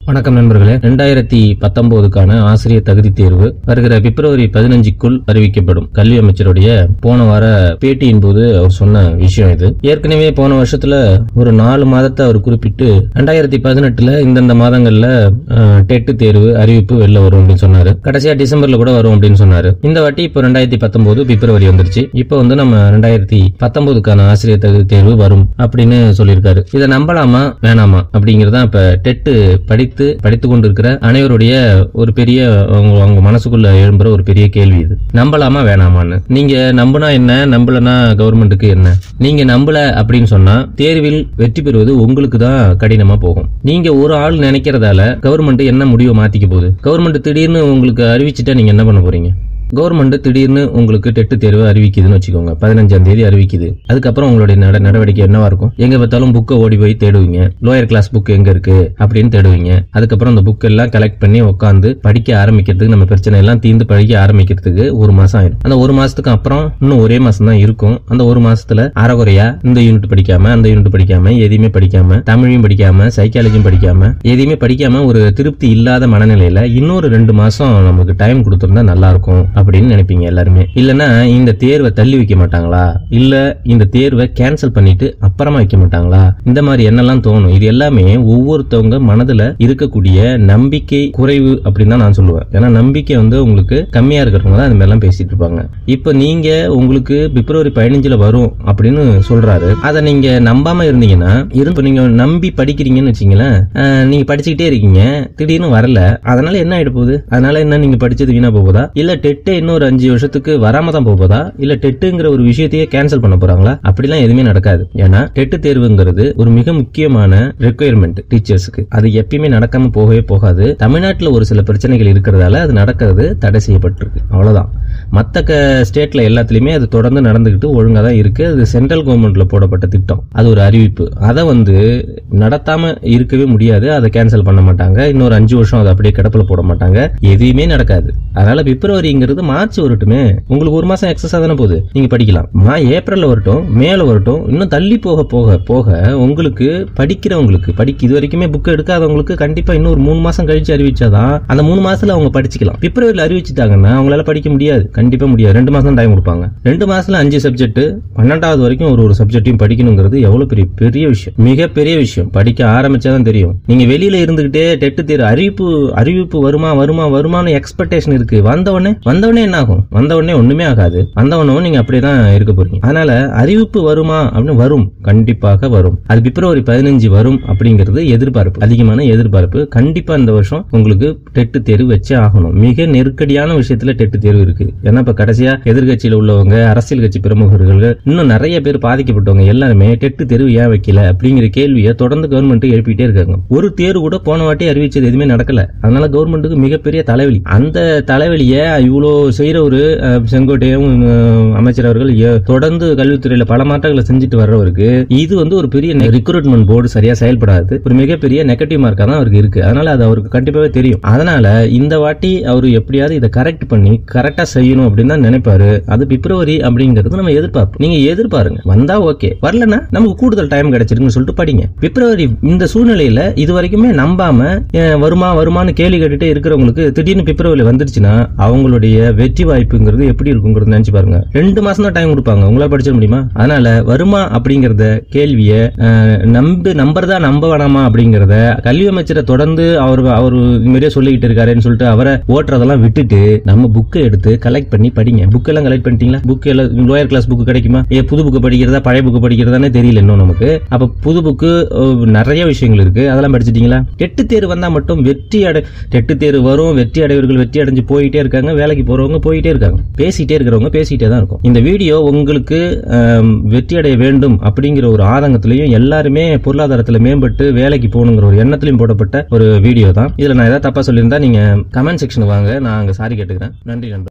வணக்கம் நண்பர்களே. 2019க்கான ஆசிரியர் தகுதி தேர்வு வருகிற பிப்ரவரி 15க்குள் அறிவிக்கப்படும். கல்வி அமைச்சருடைய போன வார பேட்டியின் போது அவர் சொன்ன விஷயம் இது. ஏற்கனவே போன வருஷத்துல ஒரு 4 மாதத்தை அவர் குறிப்பிட்டு 2018ல இந்தந்த மாதங்கள்ல டெட் தேர்வு அறிவிப்பு வெளில வரும் அப்படின்னு சொன்னாரு. கடைசியா டிசம்பர்ல கூட வரும் அப்படின்னு சொன்னாரு. இந்த வாட்டி இப்போ 2019 பிப்ரவரி வந்துருச்சு. இப்போ வந்து நம்ம 2019க்கான ஆசிரியர் தகுதி தேர்வு வரும் அப்படின்னு சொல்லியிருக்காரு. இதை நம்பலாமா வேணாமா அப்படிங்கறத இப்ப டெட் படித்துக் கொண்டிருக்கிற அனைவருடைய ஒரு பெரிய அவங்க மனசுக்குள்ள எழும்புற ஒரு பெரிய கேள்வி இது. நம்பலாமா வேணாமான்னு. நீங்க நம்பினா என்ன, நம்பலனா கவர்மெண்ட்டுக்கு என்ன? நீங்க நம்பல அப்படின்னு சொன்னா தேர்வில் வெற்றி பெறுவது உங்களுக்கு தான் கடினமா போகும். நீங்க ஒரு ஆள் நினைக்கிறதால கவர்மெண்ட் என்ன முடிவை மாத்திக்க போகுது? கவர்மெண்ட் திடீர்னு உங்களுக்கு அறிவிச்சுட்டா நீங்க என்ன பண்ண போறீங்க? கவர்மெண்ட் திடீர்னு உங்களுக்கு டெட் தேர்வு அறிவிக்குதுன்னு வச்சுக்கோங்க. 15ஆம் தேதி அறிவிக்குது. அதுக்கப்புறம் உங்களுடைய நடவடிக்கை என்னவா இருக்கும்? எங்க பார்த்தாலும் புக்கை ஓடி போய் தேடுவீங்க. லோயர் கிளாஸ் புக் எங்க இருக்கு அப்படின்னு தேடுவீங்க. அதுக்கப்புறம் அந்த புக் எல்லாம் கலெக்ட் பண்ணி உட்காந்து படிக்க ஆரம்பிக்கிறதுக்கு, நம்ம பிரச்சனை எல்லாம் தீர்ந்து படிக்க ஆரம்பிக்கிறதுக்கு ஒரு மாசம் ஆயிடும். அந்த ஒரு மாசத்துக்கு அப்புறம் இன்னும் ஒரே மாசம் தான் இருக்கும். அந்த ஒரு மாசத்துல அறகுறையா இந்த யூனிட் படிக்காம அந்த யூனிட் படிக்காம எதையுமே படிக்காம, தமிழையும் படிக்காம, சைக்காலஜியும் படிக்காம, எதையுமே படிக்காம ஒரு திருப்தி இல்லாத மனநிலையில இன்னொரு 2 மாசம் நமக்கு டைம் கொடுத்திருந்தா நல்லா இருக்கும் அப்படின்னு நினைப்பீங்க எல்லாருமே. இல்லனா இந்த தேர்வை தள்ளி வைக்க மாட்டாங்களா, இல்ல இந்த தேர்வை கேன்சல் பண்ணிட்டு அப்புறமா வைக்க மாட்டாங்களா, இந்த மாதிரி என்னெல்லாம் தோணும். இது எல்லாமே ஒவ்வொருத்தவங்க மனதுல இருக்கக்கூடிய நம்பிக்கை குறைவு அப்படின்னு தான் நான் சொல்லுவேன். ஏன்னா நம்பிக்கை வந்து உங்களுக்கு கம்மியா இருக்கிறவங்க தான் அந்த மாதிரி எல்லாம் பேசிட்டு இருப்பாங்க. இப்ப நீங்க உங்களுக்கு பிப்ரவரி 15ல வரும் அப்படின்னு சொல்றாரு. அதை நீங்க நம்பாம இருந்தீங்கன்னா, நீங்க நம்பி படிக்கிறீங்கன்னு வச்சீங்களேன், நீங்க படிச்சுக்கிட்டே இருக்கீங்க, திடீர்னு வரல, அதனால என்ன ஆயிட போகுது? அதனால என்ன, நீங்க படிச்சது வீணா போகுதா? இல்ல டெட் இன்னொரு 5 வருஷத்துக்கு வராம தான் போகுதா? இல்ல டெட்டுங்கிற ஒரு விஷயத்தையே கேன்சல் பண்ண போறாங்களா? அப்படிலாம் எதுவுமே நடக்காது. ஏன்னா டெட் தேர்வுங்கிறது ஒரு மிக முக்கியமான ரெக்குயர்மெண்ட் டீச்சர்ஸ்க்கு. அது எப்பயுமே நடக்காம போகவே போகாது. தமிழ்நாட்டில் ஒரு சில பிரச்சனைகள் இருக்கிறதால அது நடக்கிறது தடை செய்யப்பட்டிருக்கு. அவ்வளவுதான். மத்த ஸ்டேட்ல எல்லாத்துலயுமே அது தொடர்ந்து நடந்துகிட்டு ஒழுங்கா தான் இருக்கு. அது சென்ட்ரல் கவர்மெண்ட்ல போடப்பட்ட திட்டம். அது ஒரு அறிவிப்பு. அதை வந்து நடத்தாம இருக்கவே முடியாது. அதை கேன்சல் பண்ண மாட்டாங்க. இன்னொரு 5 வருஷம் அதை அப்படியே கிடப்புல போட மாட்டாங்க. எதுவுமே நடக்காது. அதனால பிப்ரவரிங்கிறது மார்ச் வரட்டுமே, உங்களுக்கு ஒரு மாசம் எக்ஸஸா தானே போகுது, நீங்க படிக்கலாம். ஏப்ரல்ல வரட்டும், மேல வரட்டும், இன்னும் தள்ளி போக போக போக உங்களுக்கு படிக்கிறவங்களுக்கு, இது வரைக்குமே புக் எடுக்காதவங்களுக்கு கண்டிப்பா இன்னொரு 3 மாசம் கழிச்சு அறிவிச்சாதான் அந்த 3 மாசத்துல அவங்க படிச்சுக்கலாம். பிப்ரவரியில அறிவிச்சுட்டாங்கன்னா அவங்களால படிக்க முடியாது, கண்டிப்பா முடியாது. 2 மாசம் டைம் கொடுப்பாங்க. 2 மாசத்துல 5 சப்ஜெக்ட், 12வது வரைக்கும் ஒரு சப்ஜெக்டையும் படிக்கணுங்கிறது எவ்வளவு பெரிய விஷயம், மிகப்பெரிய விஷயம். படிக்க ஆரம்பிச்சாதான் தெரியும். நீங்க வெளியில இருந்துகிட்டே டெட் தேர்வு அறிவிப்பு வருமானு எக்ஸ்பெக்டேஷன் இருக்கு. வந்தவனே என்ன ஆகும்? வந்தவனே ஒண்ணுமே ஆகாது. வந்தவனும் நீங்க அப்படியேதான் இருக்க போறீங்க. அதனால அறிவிப்பு வருமா அப்படின்னு வரும், கண்டிப்பாக வரும். அது பிப்ரவரி 15 வரும் அப்படிங்கிறது எதிர்பார்ப்பு, அதிகமான எதிர்பார்ப்பு. கண்டிப்பா இந்த வருஷம் உங்களுக்கு டெட் தேர்வு வச்சே ஆகணும். மிக நெருக்கடியான விஷயத்துல டெட் தேர்வு இருக்கு. ஏன்னா இப்ப கடைசியா எதிர்கட்சியில உள்ளவங்க, அரசியல் கட்சி பிரமுகர்கள், இன்னும் நிறைய பேர் பாதிக்கப்பட்டவங்க எல்லாருமே டெட் தேர்வு ஏன் வைக்கல அப்படிங்கிற கேள்வியை தொடர்ந்து கவர்மெண்ட் எழுப்பிட்டே இருக்காங்க. ஒரு தேர்வு கூட போன வாட்டி அறிவிச்சது எதுவுமே நடக்கல. அதனால கவர்மெண்ட்டுக்கு மிகப்பெரிய தலைவலி. அந்த தலைவலிய இவ்வளோ செய்யற ஒரு செங்கோட்டையும் அமைச்சர் அவர்கள் தொடர்ந்து கல்வித்துறையில பல மாற்றங்களை செஞ்சுட்டு வர்றவருக்கு இது வந்து ஒரு பெரிய ரிக்ரூட்மெண்ட் போர்டு சரியா செயல்படாது, ஒரு மிகப்பெரிய நெகட்டிவ் மார்க்கா தான் அவருக்கு இருக்கு. அதனால அது அவருக்கு கண்டிப்பாவே தெரியும். அதனால இந்த வாட்டி அவரு எப்படியாவது இதை கரெக்ட் பண்ணி கரெக்டா செய்யணும் அப்படின்னு தான் நினைப்பாரு. அது பிப்ரவரி அப்படிங்கிறது நம்ம எதிர்பார்ப்போம். நீங்க எதிர்பாருங்க, வந்தா ஓகே, வரலன்னா நமக்கு கூடுதல் டைம் கிடைச்சிருக்குன்னு சொல்லிட்டு படிங்க. பிப்ரவரி இந்த சூழ்நிலையில இது வரைக்குமே நம்பாம வருமானு கேள்வி கேட்டுட்டே இருக்கிறவங்களுக்கு திடீர்னு பிப்ரவரி வந்துருச்சுன்னா அவங்களுடைய வெற்றி வாய்ப்புங்கிறது எப்படி இருக்குங்கிறது நினைச்சு பாருங்க. 2 மாசம் தான் டைம் கொடுப்பாங்க. உங்களால படிச்சிட முடியுமா? அதனால வருமா அப்படிங்கறத கேள்விய நம்புறதா நம்ப வேணாமா அப்படிங்கறத கல்வி அமைச்சரை தொடர்ந்து அவர் மாதிரியே சொல்லிக்கிட்டு இருக்காருன்னு சொல்லிட்டு அவரை ஓட்டுறதெல்லாம் விட்டுட்டு நம்ம புக்கை எடுத்து கலெக்ட் பண்ணி படிங்க. புக் எல்லாம் கலெக்ட் பண்ணிட்டீங்களா? புக் எல்லாம் லோயர் கிளாஸ் புக் கிடைக்குமா? புது புக்கு படிக்கிறதா பழைய புக்கு படிக்கிறதானே தெரியல இன்னும் நமக்கு. அப்ப புது புக்கு நிறைய விஷயங்கள் இருக்கு, அதெல்லாம் படிச்சிட்டீங்களா? டெட் தேர்வு வந்தா மட்டும் டெட் தேர்வு வரும், வெற்றி அடைவர்கள் வெற்றி அடைஞ்சு போயிட்டே இருக்காங்க, வேலைக்கு போறவங்க போயிட்டே இருக்காங்க, பேசிட்டே இருக்கிறவங்க பேசிட்டே தான் இருக்கும். இந்த வீடியோ உங்களுக்கு வெற்றி அடைய வேண்டும் அப்படிங்கிற ஒரு ஆதங்கத்திலையும் எல்லாருமே பொருளாதாரத்துல மேம்பட்டு வேலைக்கு போகணுங்கிற ஒரு எண்ணத்திலையும் போடப்பட்ட ஒரு வீடியோ தான். இதுல நான் ஏதாவது தப்பா சொல்லியிருந்தா நீங்க கமெண்ட் செக்ஷன் வாங்க, நான் அங்க சாரி கேட்டுக்கிறேன். நன்றி நண்பர்.